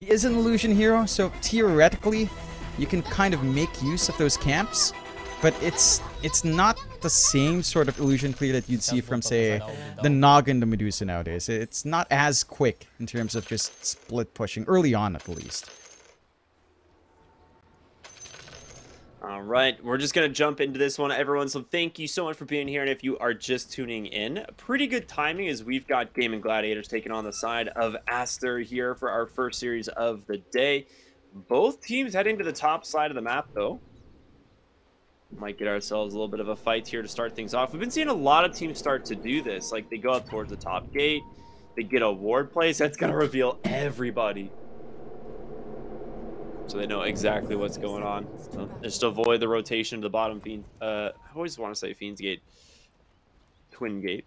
He is an illusion hero, so theoretically, you can kind of make use of those camps, but it's not the same sort of illusion clear that you'd see from, say, the Naga and the Medusa nowadays. It's not as quick in terms of just split pushing, early on at least. All right, we're just going to jump into this one, everyone. So thank you so much for being here. And if you are just tuning in, pretty good timing as we've got Gaming Gladiators taking on the side of Aster here for our first series of the day. Both teams heading to the top side of the map, though. Might get ourselves a little bit of a fight here to start things off. We've been seeing a lot of teams start to do this. Like, they go up towards the top gate. They get a ward place. That's going to reveal everybody, so they know exactly what's going on. So just avoid the rotation to the bottom fiend. I always want to say Fiend's Gate. Twin Gate.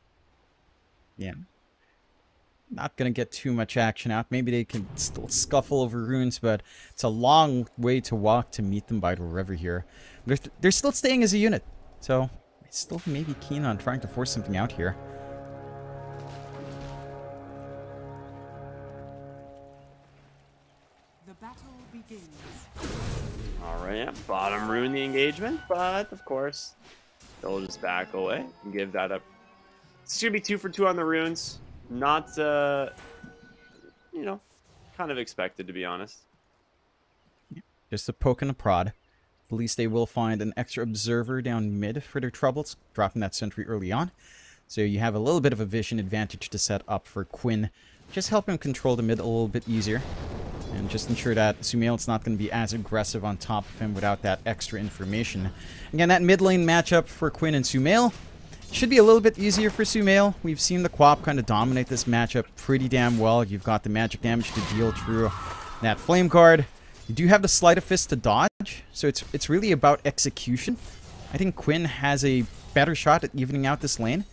Yeah. Not going to get too much action out. Maybe they can still scuffle over runes, but it's a long way to walk to meet them by the river here. They're still staying as a unit, so still maybe keen on trying to force something out here. Alright, bottom ruin the engagement, but of course, they'll just back away and give that up. It's going to be 2 for 2 on the runes. Not, you know, kind of expected, to be honest. Just a poke and a prod. At least they will find an extra observer down mid for their troubles, dropping that sentry early on. So you have a little bit of a vision advantage to set up for Quinn. Just help him control the mid a little bit easier. And just ensure that Sumail's not going to be as aggressive on top of him without that extra information. Again, that mid lane matchup for Quinn and Sumail should be a little bit easier for Sumail. We've seen the Quap kind of dominate this matchup pretty damn well. You've got the magic damage to deal through that flame guard. You do have the sleight of fist to dodge, so it's really about execution. I think Quinn has a better shot at evening out this lane.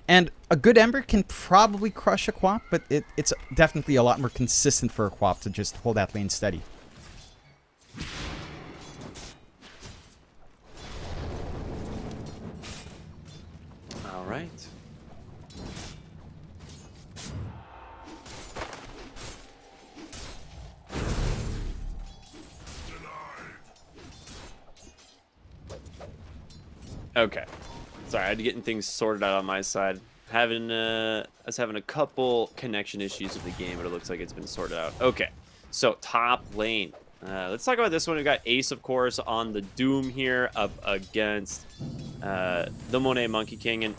And a good Ember can probably crush a Quap, but it's definitely a lot more consistent for a Quap to just hold that lane steady. All right. Okay. Sorry, I had to get things sorted out on my side. I was having a couple connection issues with the game, but it looks like it's been sorted out. Okay, so top lane. Let's talk about this one. We've got Ace, of course, on the Doom here up against the Monet Monkey King. And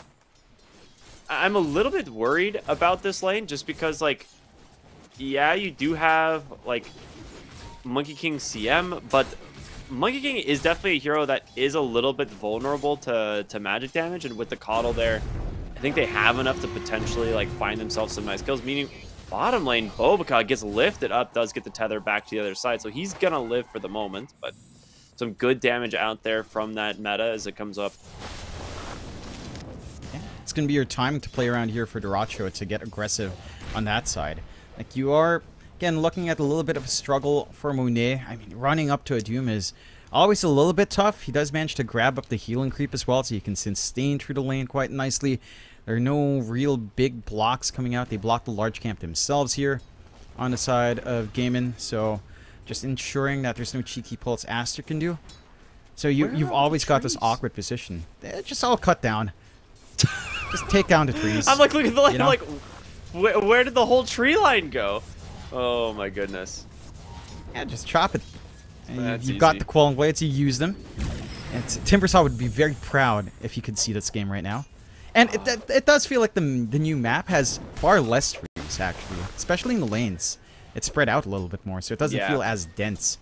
I'm a little bit worried about this lane just because, like, yeah, you do have, like, Monkey King CM, but Monkey King is definitely a hero that is a little bit vulnerable to magic damage, and with the Coddle there, I think they have enough to potentially like find themselves some nice kills. Meaning, bottom lane, Bobica gets lifted up, does get the tether back to the other side, so he's gonna live for the moment, but some good damage out there from that meta as it comes up. Yeah, it's gonna be your time to play around here for Dota2 to get aggressive on that side. Like, you are, again, looking at a little bit of a struggle for Monet. I mean, running up to a Doom is always a little bit tough. He does manage to grab up the healing creep as well, so you can sustain through the lane quite nicely. There are no real big blocks coming out. They block the large camp themselves here on the side of Gaiman, so just ensuring that there's no cheeky pulls Aster can do. So you've always got this awkward position. They're just all cut down. Just take down the trees. I'm like, look at the line, like, where did the whole tree line go? Oh my goodness. Yeah, just chop it. And you've got the Quelling Blades, you use them. And Timbersaw would be very proud if he could see this game right now. And it does feel like the new map has far less trees, actually. Especially in the lanes. It's spread out a little bit more, so it doesn't feel as dense.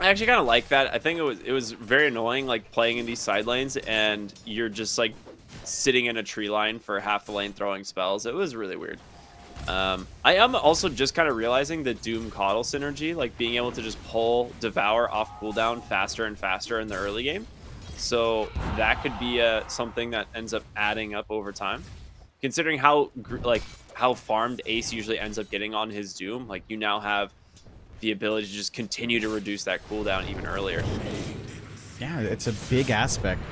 I actually kind of like that. I think it was very annoying, like, playing in these side lanes, and you're just, like, sitting in a tree line for half the lane throwing spells. It was really weird. I am also just kind of realizing the Doom Coddle synergy, like being able to just pull Devour off cooldown faster and faster in the early game. So that could be something that ends up adding up over time. Considering how farmed Ace usually ends up getting on his Doom, like, you now have the ability to just continue to reduce that cooldown even earlier. Yeah, it's a big aspect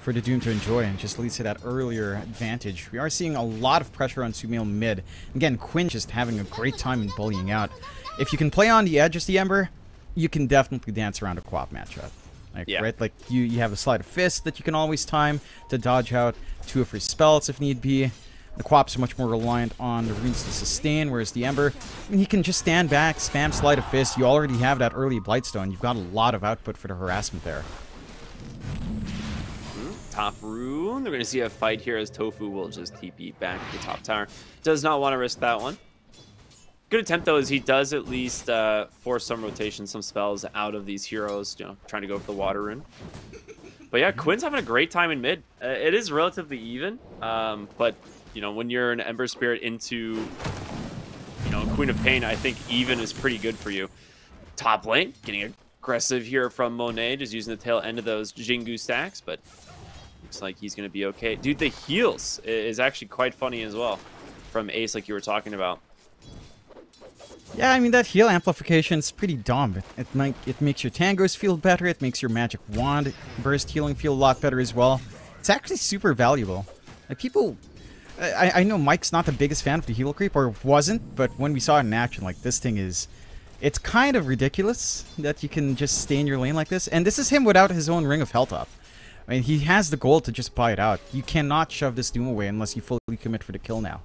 for the Doom to enjoy, and just leads to that earlier advantage. We are seeing a lot of pressure on Sumail mid. Again, Quinn just having a great time in bullying out. If you can play on the edge as the Ember, you can definitely dance around a co-op matchup. Like, yeah. Right? Like, you have a sleight of fist that you can always time to dodge out 2 of her spells if need be. The co-ops are much more reliant on the runes to sustain, whereas the Ember, I mean, you can just stand back, spam sleight of fist. You already have that early Blightstone. You've got a lot of output for the harassment there. Top rune. They're going to see a fight here as Tofu will just TP back to the top tower. Does not want to risk that one. Good attempt, though, as he does at least force some rotation, some spells out of these heroes, you know, trying to go for the water rune. But yeah, Quinn's having a great time in mid. It is relatively even, but, you know, when you're an Ember Spirit into, you know, Queen of Pain, I think even is pretty good for you. Top lane, getting aggressive here from Monet, just using the tail end of those Jingu stacks, but looks like he's going to be okay. Dude, the heals is actually quite funny as well from Ace, like you were talking about. Yeah, I mean, that heal amplification is pretty dumb. It makes your tangos feel better. It makes your magic wand burst healing feel a lot better as well. It's actually super valuable. Like, people... I know Mike's not the biggest fan of the heal creep, or wasn't, but when we saw it in action, like, this thing is... It's kind of ridiculous that you can just stay in your lane like this. And this is him without his own Ring of Health up. I mean, he has the goal to just buy it out. You cannot shove this Doom away unless you fully commit for the kill now.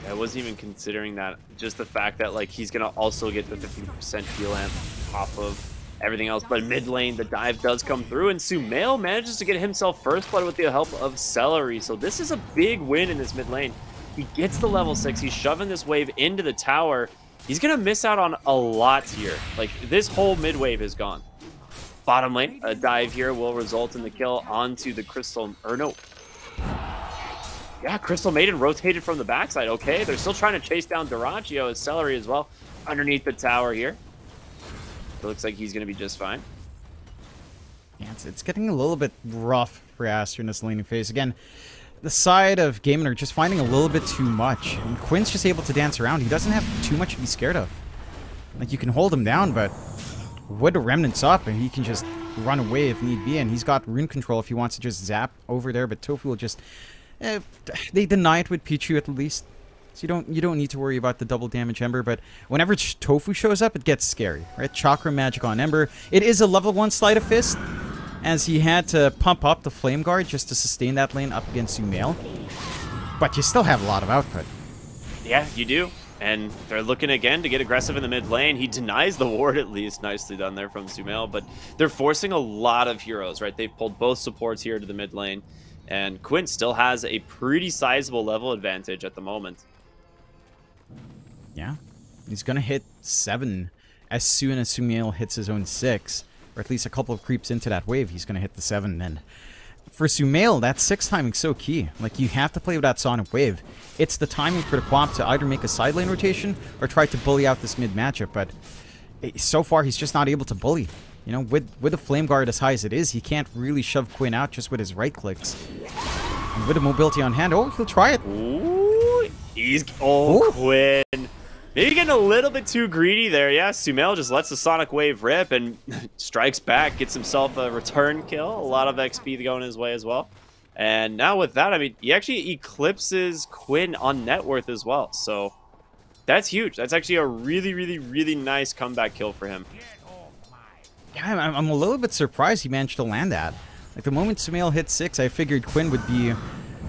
I wasn't even considering that. Just the fact that, like, he's going to also get the 50% heal amp off of everything else. But mid lane, the dive does come through, and Sumail manages to get himself first blood with the help of Celery. So this is a big win in this mid lane. He gets the level 6. He's shoving this wave into the tower. He's going to miss out on a lot here. Like, this whole mid wave is gone. Bottom lane, a dive here will result in the kill onto the Crystal... Or no. Yeah, Crystal Maiden rotated from the backside. Okay, they're still trying to chase down Duraccio as Celery as well underneath the tower here. It looks like he's going to be just fine. Yeah, it's getting a little bit rough for Aster in this laning phase. Again, the side of Gaiman are just finding a little bit too much. And Quinn's just able to dance around. He doesn't have too much to be scared of. Like, you can hold him down, but with the remnants up, and he can just run away if need be. And he's got rune control if he wants to just zap over there, but Tofu will just... they deny it with Pichu at least. So you don't need to worry about the double damage Ember, but whenever Tofu shows up, it gets scary, right? Chakra magic on Ember. It is a level 1 sleight of fist, as he had to pump up the Flame Guard just to sustain that lane up against Sumail. But you still have a lot of output. Yeah, you do. And they're looking again to get aggressive in the mid lane. He denies the ward at least. Nicely done there from Sumail, but they're forcing a lot of heroes, right? They've pulled both supports here to the mid lane, and Quinn still has a pretty sizable level advantage at the moment. Yeah, he's going to hit 7 as soon as Sumail hits his own 6, or at least a couple of creeps into that wave, he's going to hit the 7. And for Sumail, that 6 timing is so key. Like, you have to play with that Sonic Wave. It's the timing for the Quap to either make a side lane rotation or try to bully out this mid matchup, but so far he's just not able to bully. You know, with a Flame Guard as high as it is, he can't really shove Quinn out just with his right clicks. And with a mobility on hand, oh, he'll try it. Ooh, Ooh. Quinn. Maybe getting a little bit too greedy there. Yeah, Sumail just lets the Sonic Wave rip and strikes back, gets himself a return kill. A lot of XP going his way as well. And now with that, I mean, he actually eclipses Quinn on net worth as well. So that's huge. That's actually a really, really, really nice comeback kill for him. Yeah, I'm a little bit surprised he managed to land that. Like, the moment Sumail hit 6, I figured Quinn would be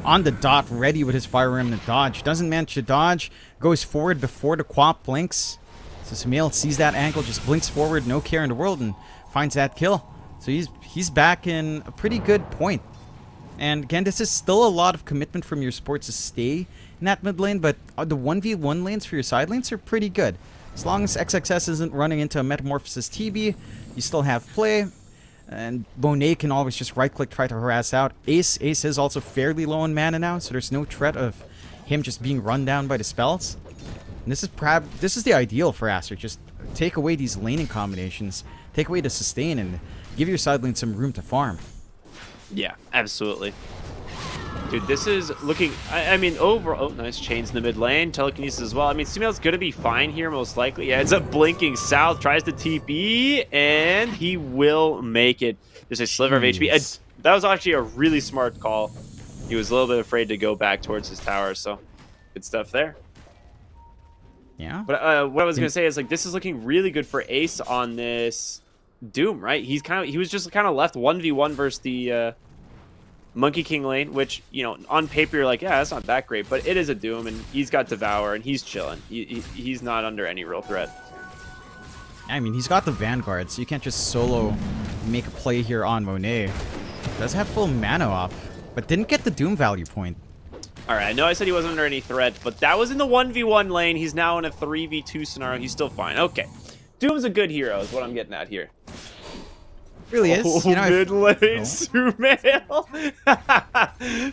on the dot, ready with his Fire Remnant dodge. Doesn't manage to dodge, goes forward before the Quap blinks. So Sumail sees that angle, just blinks forward, no care in the world, and finds that kill. So he's back in a pretty good point. And again, this is still a lot of commitment from your support to stay in that mid lane, but the 1v1 lanes for your side lanes are pretty good. As long as XXS isn't running into a Metamorphosis TB, you still have play. And Monet can always just right-click, try to harass out. Ace is also fairly low on mana now, so there's no threat of him just being run down by the spells. And this is the ideal for Aster. Just take away these laning combinations, take away the sustain, and give your side lane some room to farm. Yeah, absolutely. Dude, this is looking... I mean, overall... Oh, nice chains in the mid lane. Telekinesis as well. I mean, Sumail's going to be fine here, most likely. He ends up blinking south, tries to TP, and he will make it. There's a sliver of HP. That was actually a really smart call. He was a little bit afraid to go back towards his tower, so good stuff there. Yeah. But what I was going to say is, like, this is looking really good for Ace on this Doom, right? He was just kind of left 1v1 versus the... Monkey King lane, which, you know, on paper you're like, yeah, that's not that great, but it is a Doom, and he's got Devour, and he's chilling. He's not under any real threat. I mean, he's got the Vanguard, so you can't just solo make a play here on Monet. Does have full mana up, but didn't get the Doom value point. All right, I know I said he wasn't under any threat, but that was in the 1v1 lane. He's now in a 3v2 scenario. He's still fine. Okay. Doom's a good hero is what I'm getting at here. Really is. You know, mid lane Sumail.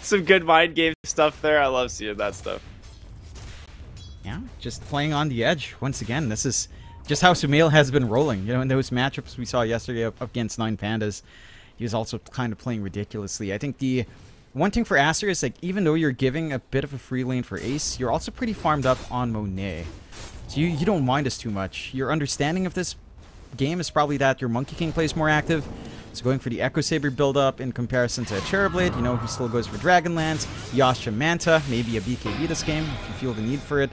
Some good mind game stuff there. I love seeing that stuff. Yeah, just playing on the edge. Once again, this is just how Sumail has been rolling. You know, in those matchups we saw yesterday up against 9 Pandas, he was also kind of playing ridiculously. I think the one thing for Aster is, like, even though you're giving a bit of a free lane for Ace, you're also pretty farmed up on Monet. So you don't mind us too much. Your understanding of this game is probably that your Monkey King plays more active, so going for the Echo Saber build-up in comparison to Cherylblade, you know, who still goes for Dragonlance, Yasha Manta, maybe a BKB this game if you feel the need for it,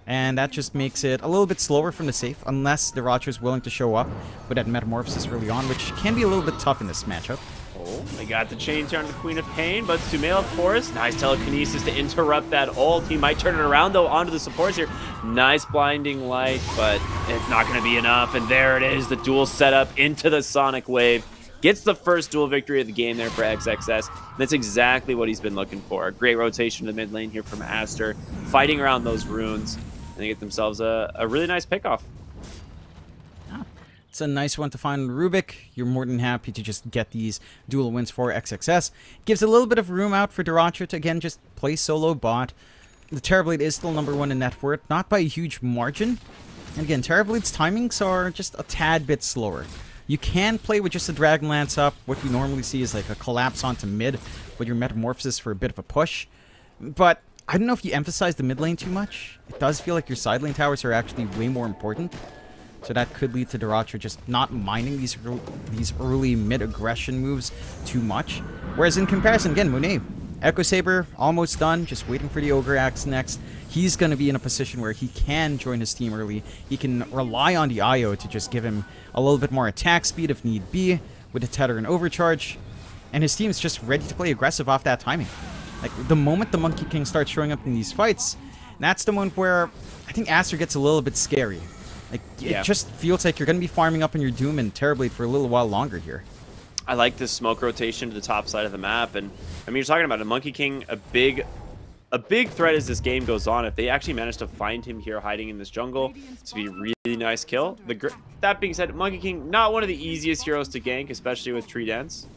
and that just makes it a little bit slower from the safe, unless the Roger is willing to show up with that Metamorphosis early on, which can be a little bit tough in this matchup. Oh, they got the chains here on the Queen of Pain, but Sumail, of course, nice telekinesis to interrupt that ult. He might turn it around, though, onto the supports here. Nice blinding light, but it's not going to be enough, and there it is, the duel setup into the Sonic Wave. Gets the first duel victory of the game there for XXS. That's exactly what he's been looking for. A great rotation to the mid lane here from Aster, fighting around those runes, and they get themselves a really nice pickoff. It's a nice one to find Rubik. You're more than happy to just get these dual wins for XXS. Gives a little bit of room out for Duracha to, again, just play solo bot. The Terrorblade is still #1 in net worth, not by a huge margin. And again, Terrorblade's timings are just a tad bit slower. You can play with just a Dragonlance up. What we normally see is like a collapse onto mid with your Metamorphosis for a bit of a push. But I don't know if you emphasize the mid lane too much. It does feel like your side lane towers are actually way more important. So that could lead to Duracha just not minding these early mid-aggression moves too much. Whereas in comparison, again, Monet, Echo Saber, almost done, just waiting for the Ogre Axe next. He's going to be in a position where he can join his team early. He can rely on the IO to just give him a little bit more attack speed if need be, with a Tether and Overcharge. And his team is just ready to play aggressive off that timing. Like, the moment the Monkey King starts showing up in these fights, that's the moment where I think Aster gets a little bit scary. Like, it just feels like you're going to be farming up in your Doom and Terrorblade for a little while longer here. I like this smoke rotation to the top side of the map, and I mean, you're talking about a Monkey King, a big threat as this game goes on. If they actually manage to find him here hiding in this jungle, this would be a really nice kill. That being said, Monkey King, not one of the easiest heroes to gank, especially with Tree Dance.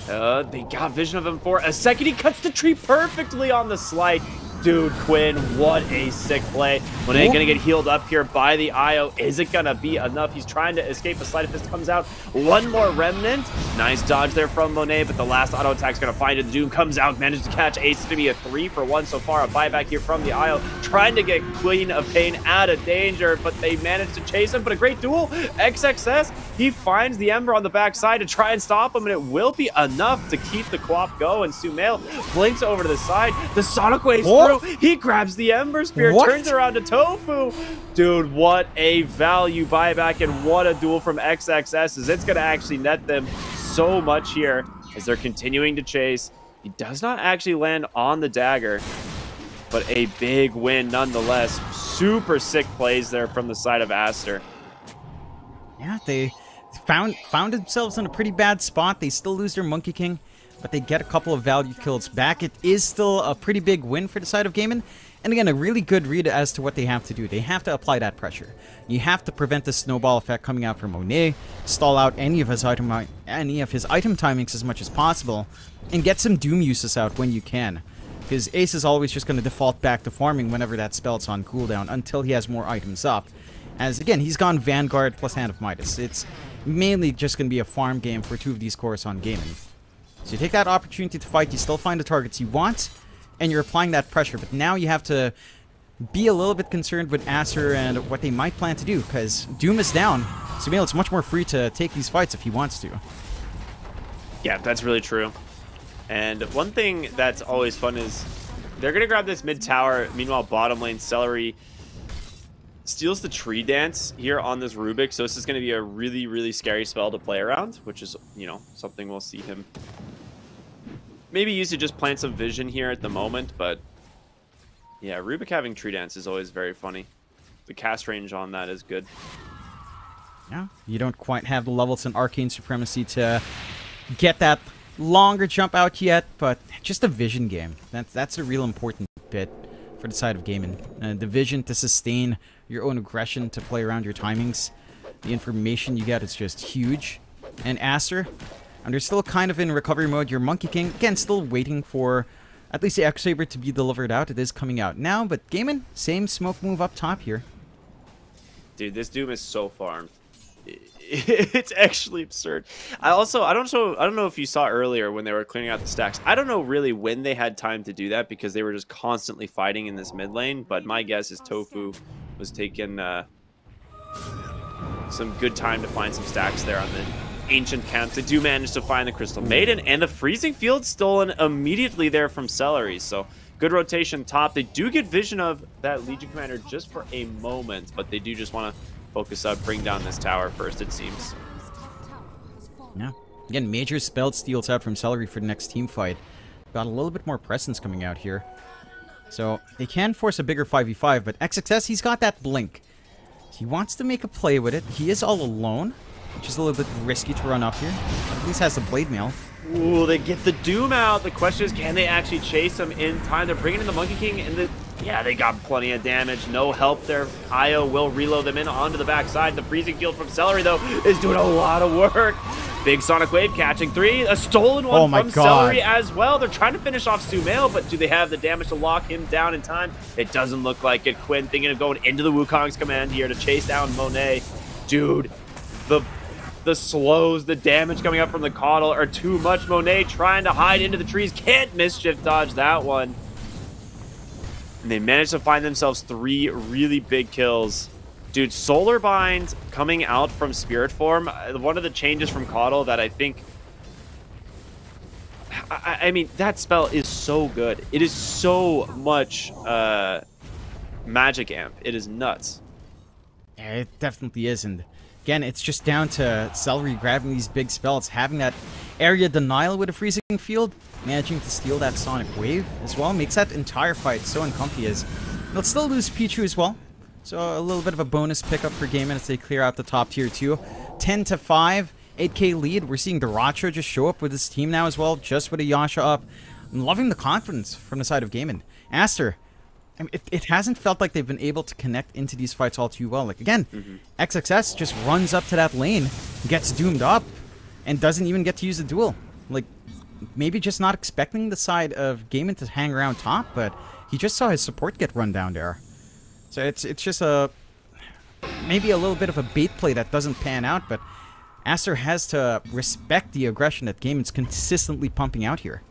They got vision of him for a second. He cuts the tree perfectly on the slide. Dude, Quinn, what a sick play. Monet gonna get healed up here by the IO. Is it gonna be enough? He's trying to escape. A Sleight of Fist comes out. One more Remnant. Nice dodge there from Monet, but the last auto attack's gonna find it. The Doom comes out, managed to catch Ace. It's gonna be a 3-for-1 so far. A buyback here from the IO, trying to get Queen of Pain out of danger, but they managed to chase him. But a great duel. XXS, he finds the Ember on the backside to try and stop him, and it will be enough to keep the co-op going. Sumail blinks over to the side. The Sonic Wave's through. He grabs the Ember Spear, turns it around to Tofu. Dude, what a value buyback, and what a duel from XXS, as it's going to actually net them so much here as they're continuing to chase. He does not actually land on the dagger, but a big win nonetheless. Super sick plays there from the side of Aster. Yeah, they found themselves in a pretty bad spot. They still lose their Monkey King, but they get a couple of value kills back. It is still a pretty big win for the side of Gaiman. And again, a really good read as to what they have to do. They have to apply that pressure. You have to prevent the snowball effect coming out from Monet, stall out any of his item timings as much as possible, and get some Doom uses out when you can. Because Ace is always just going to default back to farming whenever that spell's on cooldown until he has more items up. As, again, he's gone Vanguard plus Hand of Midas. It's mainly just going to be a farm game for two of these cores on Gaiman. So you take that opportunity to fight, you still find the targets you want, and you're applying that pressure. But now you have to be a little bit concerned with Aster and what they might plan to do, because Doom is down. Sumail is much more free to take these fights if he wants to. Yeah, that's really true. And one thing that's always fun is they're going to grab this mid tower. Meanwhile, bottom lane, Celery steals the tree dance here on this Rubik. So this is going to be a really, really scary spell to play around, which is, you know, something we'll see him maybe use to just plant some vision here at the moment. But yeah, Rubik having tree dance is always very funny. The cast range on that is good. Yeah, you don't quite have the levels in Arcane Supremacy to get that longer jump out yet, but just a vision game. That's a real important bit for the side of gaming. The vision to sustain your own aggression, to play around your timings. The information you get is just huge. And Aster, and they're still kind of in recovery mode. Your Monkey King, again, still waiting for at least the X-Saber to be delivered out. It is coming out now, but Gaiman, same smoke move up top here. Dude, this Doom is so farmed. It's actually absurd. I don't know if you saw earlier when they were clearing out the stacks. I don't know really when they had time to do that because they were just constantly fighting in this mid lane. But my guess is Tofu was taking some good time to find some stacks there on the ancient camps. They do manage to find the Crystal Maiden and the Freezing Field stolen immediately there from Celery. So good rotation top. They do get vision of that Legion Commander just for a moment, but they do just want to focus up, bring down this tower first, it seems. Yeah. Again, major spell steals out from Celery for the next team fight. Got a little bit more presence coming out here. So they can force a bigger 5v5, but XXS, he's got that blink. He wants to make a play with it. He is all alone, which is a little bit risky to run up here. But at least has the Blade Mail. Ooh, they get the Doom out. The question is, can they actually chase him in time? They're bringing in the Monkey King, and yeah, they got plenty of damage. No help there. Io will reload them in onto the backside. The Freezing Field from Celery, though, is doing a lot of work. Big Sonic Wave catching 3. A stolen one from Celery as well. They're trying to finish off Sumail, but do they have the damage to lock him down in time? It doesn't look like it. Quinn thinking of going into the Wukong's command here to chase down Monet. Dude, the slows, the damage coming up from the Coddle are too much. Monet trying to hide into the trees. Can't mischief dodge that one. And they managed to find themselves 3 really big kills. Dude, Solar Bind coming out from Spirit Form. One of the changes from Coddle that I think... I mean, that spell is so good. It is so much magic amp. It is nuts. Yeah, it definitely is. And again, it's just down to Celery grabbing these big spells, having that area denial with a Freezing Field, managing to steal that Sonic Wave as well, makes that entire fight so uncomfy. As they'll still lose Pichu as well, so a little bit of a bonus pickup for Gaiman as they clear out the top tier 2. 10-5, 8k lead. We're seeing Dota2 just show up with his team now as well, just with a Yasha up. I'm loving the confidence from the side of Gaiman. Aster, I mean, it hasn't felt like they've been able to connect into these fights all too well. Like, again, XXS just runs up to that lane, gets doomed up, and doesn't even get to use the duel. Like, maybe just not expecting the side of Gaiman to hang around top, but he just saw his support get run down there. So it's just maybe a little bit of a bait play that doesn't pan out, but Aster has to respect the aggression that Gaiman's consistently pumping out here.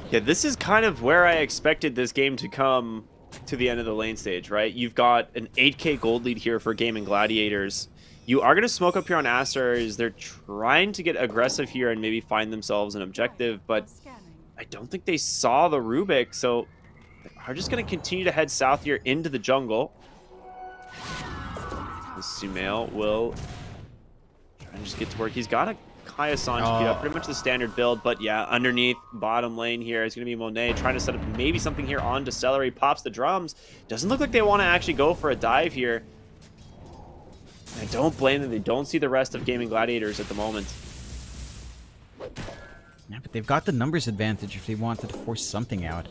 Yeah, this is kind of where I expected this game to come to the end of the lane stage, right? You've got an 8k gold lead here for Game and Gladiators. You are going to smoke up here on Aster as they're trying to get aggressive here and maybe find themselves an objective, but I don't think they saw the Rubik, so they are just going to continue to head south here into the jungle. The Sumail will try and just get to work. He's got a Kaya Sanji up, pretty much the standard build, but yeah, underneath bottom lane here is going to be Monet trying to set up maybe something here onto Celery. Pops the drums. Doesn't look like they want to actually go for a dive here. I don't blame them. They don't see the rest of Gaming Gladiators at the moment. Yeah, but they've got the numbers advantage if they wanted to force something out.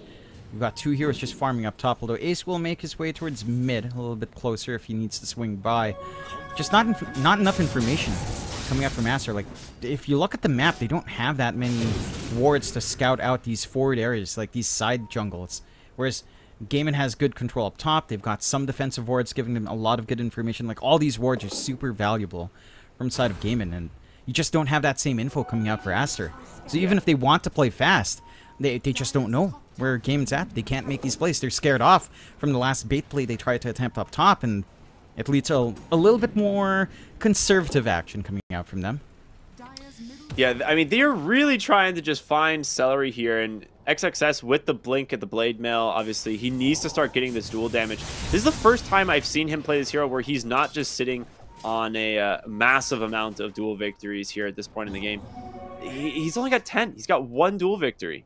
We've got 2 heroes just farming up top, although Ace will make his way towards mid, a little bit closer if he needs to swing by. Just not enough information coming out from Aster. Like, if you look at the map, they don't have that many wards to scout out these forward areas, like these side jungles. Whereas Gaiman has good control up top. They've got some defensive wards giving them a lot of good information. Like, all these wards are super valuable from the side of Gaiman. And you just don't have that same info coming out for Aster. So even if they want to play fast, they just don't know where Gaiman's at. They can't make these plays. They're scared off from the last bait play they tried to attempt up top, and it leads to a little bit more conservative action coming out from them. Yeah, I mean, they're really trying to just find Celery here, and XXS with the blink at the blade mail, obviously, he needs to start getting this dual damage. This is the first time I've seen him play this hero where he's not just sitting on a massive amount of dual victories here at this point in the game. He's only got 10. He's got 1 dual victory.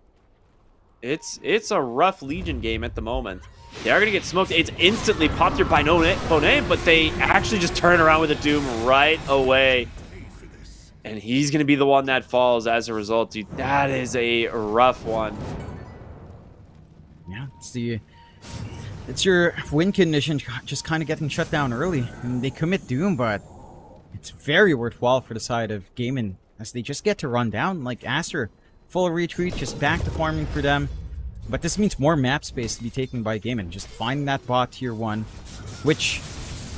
It's a rough Legion game at the moment. They are going to get smoked. It's instantly popped here by Bonet, but they actually just turn around with a Doom right away. And he's going to be the one that falls as a result, dude. That is a rough one. Yeah, it's your win condition just kind of getting shut down early. And they commit Doom, but it's very worthwhile for the side of Gaiman as they just get to run down. Like Aster, full retreat, just back to farming for them. But this means more map space to be taken by Gaiman. Just finding that bot tier 1, which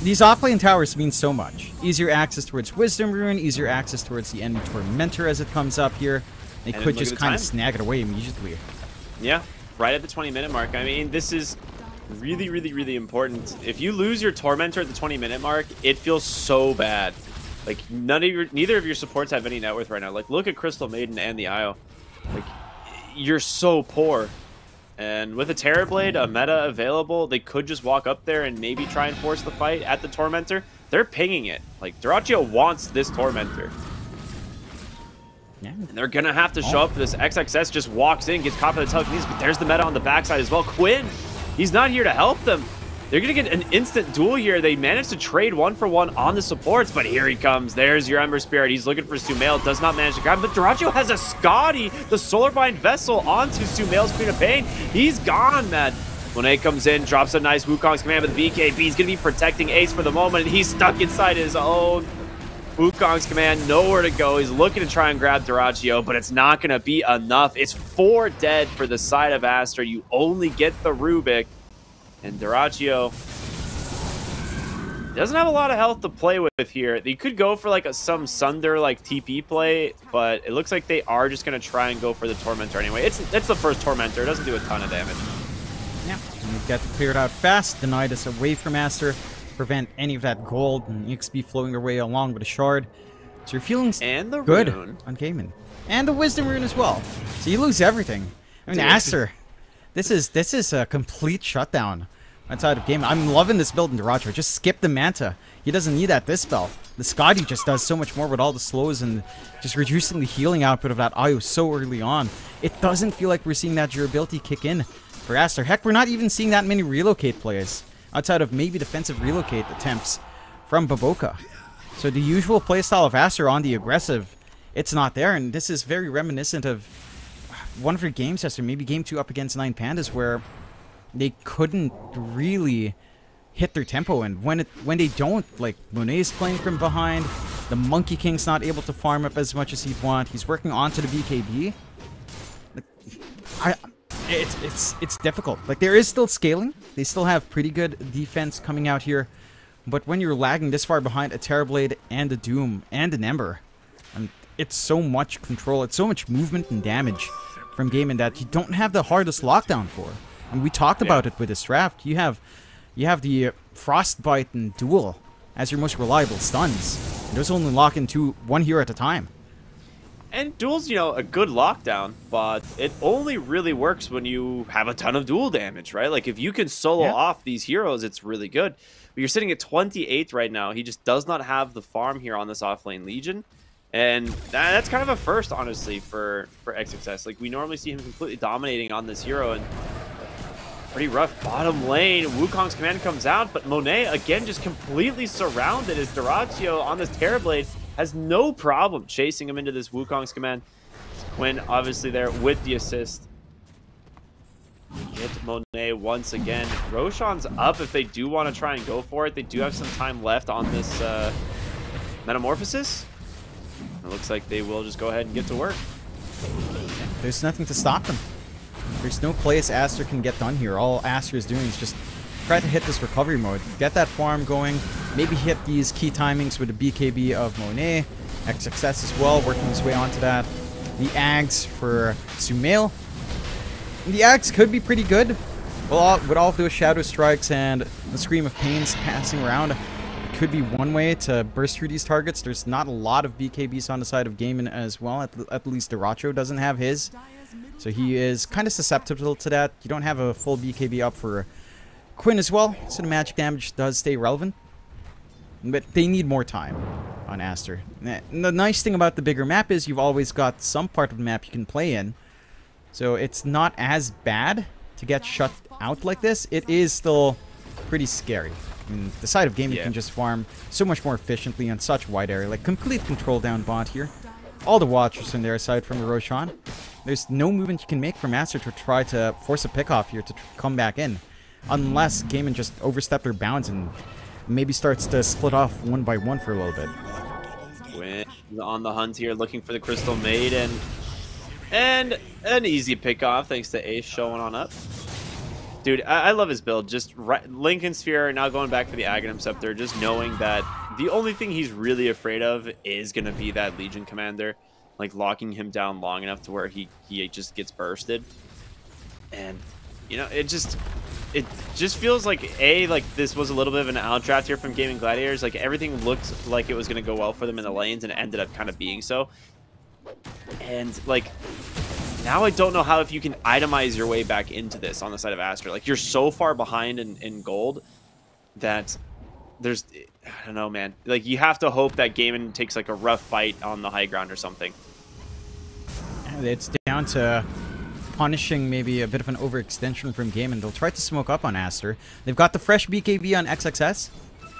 these offlane towers mean so much. Easier access towards Wisdom Rune, easier access towards the enemy Tormentor as it comes up here. They could just kind of snag it away immediately. Yeah, right at the 20-minute mark. I mean, this is really, really, really important. If you lose your Tormentor at the 20-minute mark, it feels so bad. Like, neither of your supports have any net worth right now. Like, look at Crystal Maiden and the IO. Like, you're so poor. And with a Terrorblade, a meta available, they could just walk up there and maybe try and force the fight at the Tormentor. They're pinging it. Like, Dyrachyo wants this Tormentor. Yeah. And they're going to have to show up for this. XXS just walks in, gets caught by the telekinesis, but there's the meta on the backside as well. Quinn, he's not here to help them. They're going to get an instant duel here. They managed to trade 1-for-1 on the supports, but here he comes. There's your Ember Spirit. He's looking for Sumail. Does not manage to grab him, but Dyrachyo has a Scotty, the Solarbind Vessel, onto Sumail's Queen of Pain. He's gone, man. Monet comes in, drops a nice Wukong's command with the BKB. He's going to be protecting Ace for the moment, and he's stuck inside his own Wukong's command. Nowhere to go. He's looking to try and grab Dyrachyo, but it's not going to be enough. It's 4 dead for the side of Aster. You only get the Rubik. And Dyrachyo doesn't have a lot of health to play with here. They could go for like some Sunder like TP play, but it looks like they are just going to try and go for the Tormentor anyway. It's the first Tormentor. It doesn't do a ton of damage. Yeah, and we've got to clear it out fast, deny this away from Aster, prevent any of that gold and XP flowing their way along with a shard. So you're feeling good rune on Gaiman. And the Wisdom Rune as well. So you lose everything. I mean, Aster, this is a complete shutdown outside of Gaiman. I'm loving this build in Dyrachyo. Just skip the Manta. He doesn't need that this spell. The Scotty just does so much more with all the slows and just reducing the healing output of that IO so early on. It doesn't feel like we're seeing that durability kick in for Aster. Heck, we're not even seeing that many relocate plays outside of maybe defensive relocate attempts from Baboka. So the usual playstyle of Aster on the aggressive, it's not there, and this is very reminiscent of one of your games yesterday, maybe game 2 up against 9 Pandas, where they couldn't really hit their tempo, and when they don't, like Monet's playing from behind, the Monkey King's not able to farm up as much as he'd want. He's working onto the BKB. It's difficult. Like, there is still scaling. They still have pretty good defense coming out here, but when you're lagging this far behind a Terrorblade and a Doom and an Ember, and it's so much control, it's so much movement and damage from Gaiman that you don't have the hardest lockdown for. And we talked about it with this draft. You have the Frostbite and Duel as your most reliable stuns. And those only lock into 1 hero at a time. And Duel's, you know, a good lockdown, but it only really works when you have a ton of duel damage, right? Like, if you can solo off these heroes, it's really good. But you're sitting at 28th right now. He just does not have the farm here on this offlane Legion. And that's kind of a first, honestly, for XXS. Like, we normally see him completely dominating on this hero, and pretty rough bottom lane. Wukong's command comes out, but Monet, again, just completely surrounded as Dyrachyo on this Terrorblade has no problem chasing him into this Wukong's command. Quinn, obviously, there with the assist. Get Monet once again. Roshan's up if they do want to try and go for it. They do have some time left on this Metamorphosis. It looks like they will just go ahead and get to work. There's nothing to stop them. There's no place Aster can get done here. All Aster is doing is just try to hit this recovery mode. Get that farm going. Maybe hit these key timings with the BKB of Monet. XXS as well, working his way onto that. The Ags for Sumail. The Ags could be pretty good. Well, with all of those Shadow Strikes and the Scream of Pains passing around, it could be one way to burst through these targets. There's not a lot of BKBs on the side of Gaiman as well. At least Duracho doesn't have his. So he is kind of susceptible to that. You don't have a full BKB up for Quinn as well, so the magic damage does stay relevant. But they need more time on Aster. And the nice thing about the bigger map is you've always got some part of the map you can play in. So it's not as bad to get shut out like this. It is still pretty scary. I mean, the side of Gaiman can just farm so much more efficiently on such a wide area. Like, complete control down bot here. All the Watchers in there aside from the Roshan. There's no movement you can make from Aster to try to force a pick-off here to come back in. Unless Gaiman just overstepped their bounds and maybe starts to split off one by one for a little bit. Quinn on the hunt here, looking for the Crystal Maiden. And an easy pick-off thanks to Ace showing on up. Dude, I love his build. Just Lincoln Sphere, now going back for the Aghanim Scepter, just knowing that the only thing he's really afraid of is going to be that Legion Commander. Like, locking him down long enough to where he just gets bursted. And, you know, it just feels like, like, this was a little bit of an outdraft here from Gaming Gladiators. Like, everything looked like it was going to go well for them in the lanes, and it ended up kind of being so. And, like, now I don't know how if you can itemize your way back into this on the side of Aster. Like, you're so far behind in gold that there's... I don't know, man. Like, you have to hope that Gaiman takes, like, a rough fight on the high ground or something. It's down to punishing maybe a bit of an overextension from Gaiman. They'll try to smoke up on Aster. They've got the fresh BKB on XXS.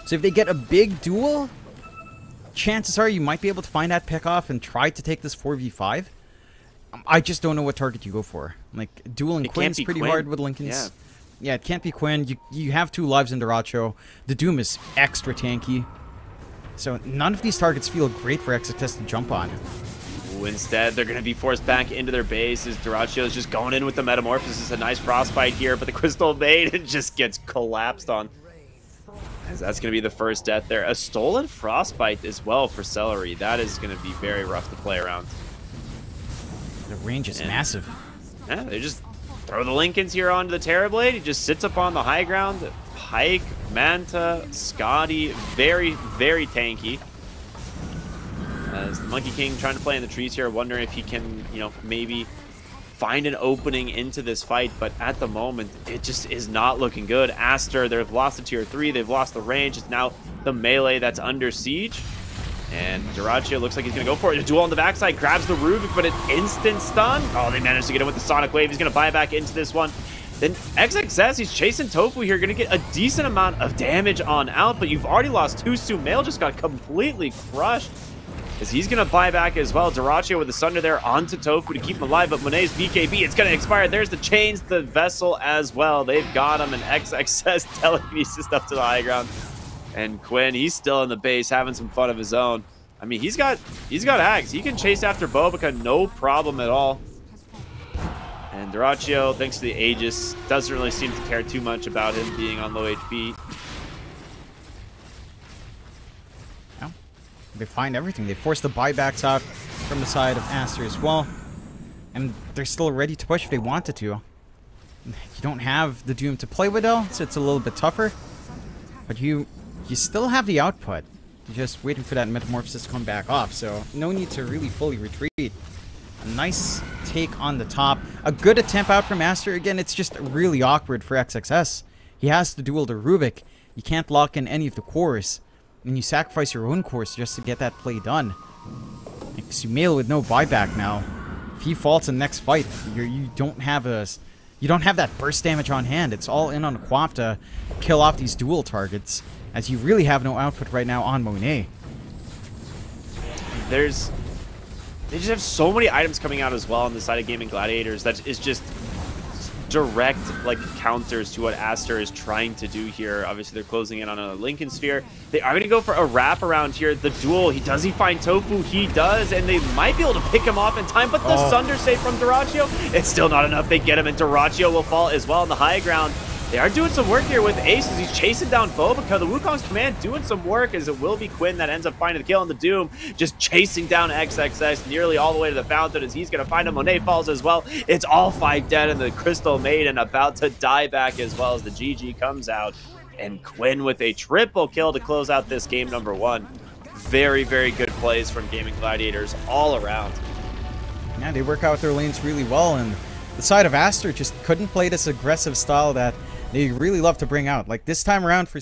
So if they get a big duel, chances are you might be able to find that pick off and try to take this 4v5. I just don't know what target you go for. Like, dueling Quinn's pretty hard with Lincoln's. Yeah, it can't be Quinn. You have 2 lives in Duracho. The Doom is extra tanky. So none of these targets feel great for XXS to jump on. Ooh, instead, they're going to be forced back into their base as Duracho is just going in with the Metamorphosis. A nice Frostbite here, but the Crystal Maiden just gets collapsed on. As that's going to be the first death there. A stolen Frostbite as well for Celery. That is going to be very rough to play around. The range is massive. Yeah, they just... throw the Lincolns here onto the Terrorblade. He just sits up on the high ground. Pike, Manta, Scotty, very, very tanky. As the Monkey King trying to play in the trees here, wondering if he can, you know, maybe find an opening into this fight. But at the moment, it just is not looking good. Aster, they've lost the tier 3. They've lost the range. It's now the melee that's under siege. And Duracho looks like he's going to go for it. A duel on the backside, grabs the Rubik, but an instant stun. Oh, they managed to get him with the Sonic Wave. He's going to buy back into this one. Then XXS, he's chasing Tofu here, going to get a decent amount of damage on out, but you've already lost 2. Sumail just got completely crushed as he's going to buy back as well. Duracho with the Sunder there onto Tofu to keep him alive, but Monet's BKB, it's going to expire. There's the chains, the Vessel as well. They've got him, and XXS telekinesis up to the high ground. And Quinn, he's still in the base, having some fun of his own. I mean, he's got Ags. He can chase after Bobica, no problem at all. And Duracho, thanks to the Aegis, doesn't really seem to care too much about him being on low HP. Yeah. They find everything. They force the buybacks out from the side of Aster as well. And they're still ready to push if they wanted to. You don't have the Doom to play with, though, so it's a little bit tougher. But you still have the output. You're just waiting for that Metamorphosis to come back off, so no need to really fully retreat. A nice take on the top. A good attempt out from Aster. Again, it's just really awkward for XXS. He has to duel the Rubik. You can't lock in any of the cores. And you sacrifice your own cores just to get that play done. Like Sumail with no buyback now. If he falls in the next fight, you don't have that burst damage on hand. It's all in on the Quap to kill off these dual targets, as you really have no output right now on Monet. They just have so many items coming out as well on the side of Gaming Gladiators that is just direct, like, counters to what Aster is trying to do here. Obviously, they're closing in on a Lincoln Sphere. They are going to go for a wrap around here. The duel, does he find Tofu? He does, and they might be able to pick him off in time, but the Sunder save from Duracho, it's still not enough. They get him, and Duracho will fall as well on the high ground. They are doing some work here with Ace as he's chasing down Bobica. The Wukong's command doing some work as it will be Quinn that ends up finding the kill on the Doom. Just chasing down XXX nearly all the way to the fountain as he's going to find him. Monet falls as well. It's all 5 dead and the Crystal Maiden about to die back as well as the GG comes out. And Quinn with a triple kill to close out this game number 1. Very, very good plays from Gaming Gladiators all around. Yeah, they work out their lanes really well, and the side of Aster just couldn't play this aggressive style that they really love to bring out. Like this time around for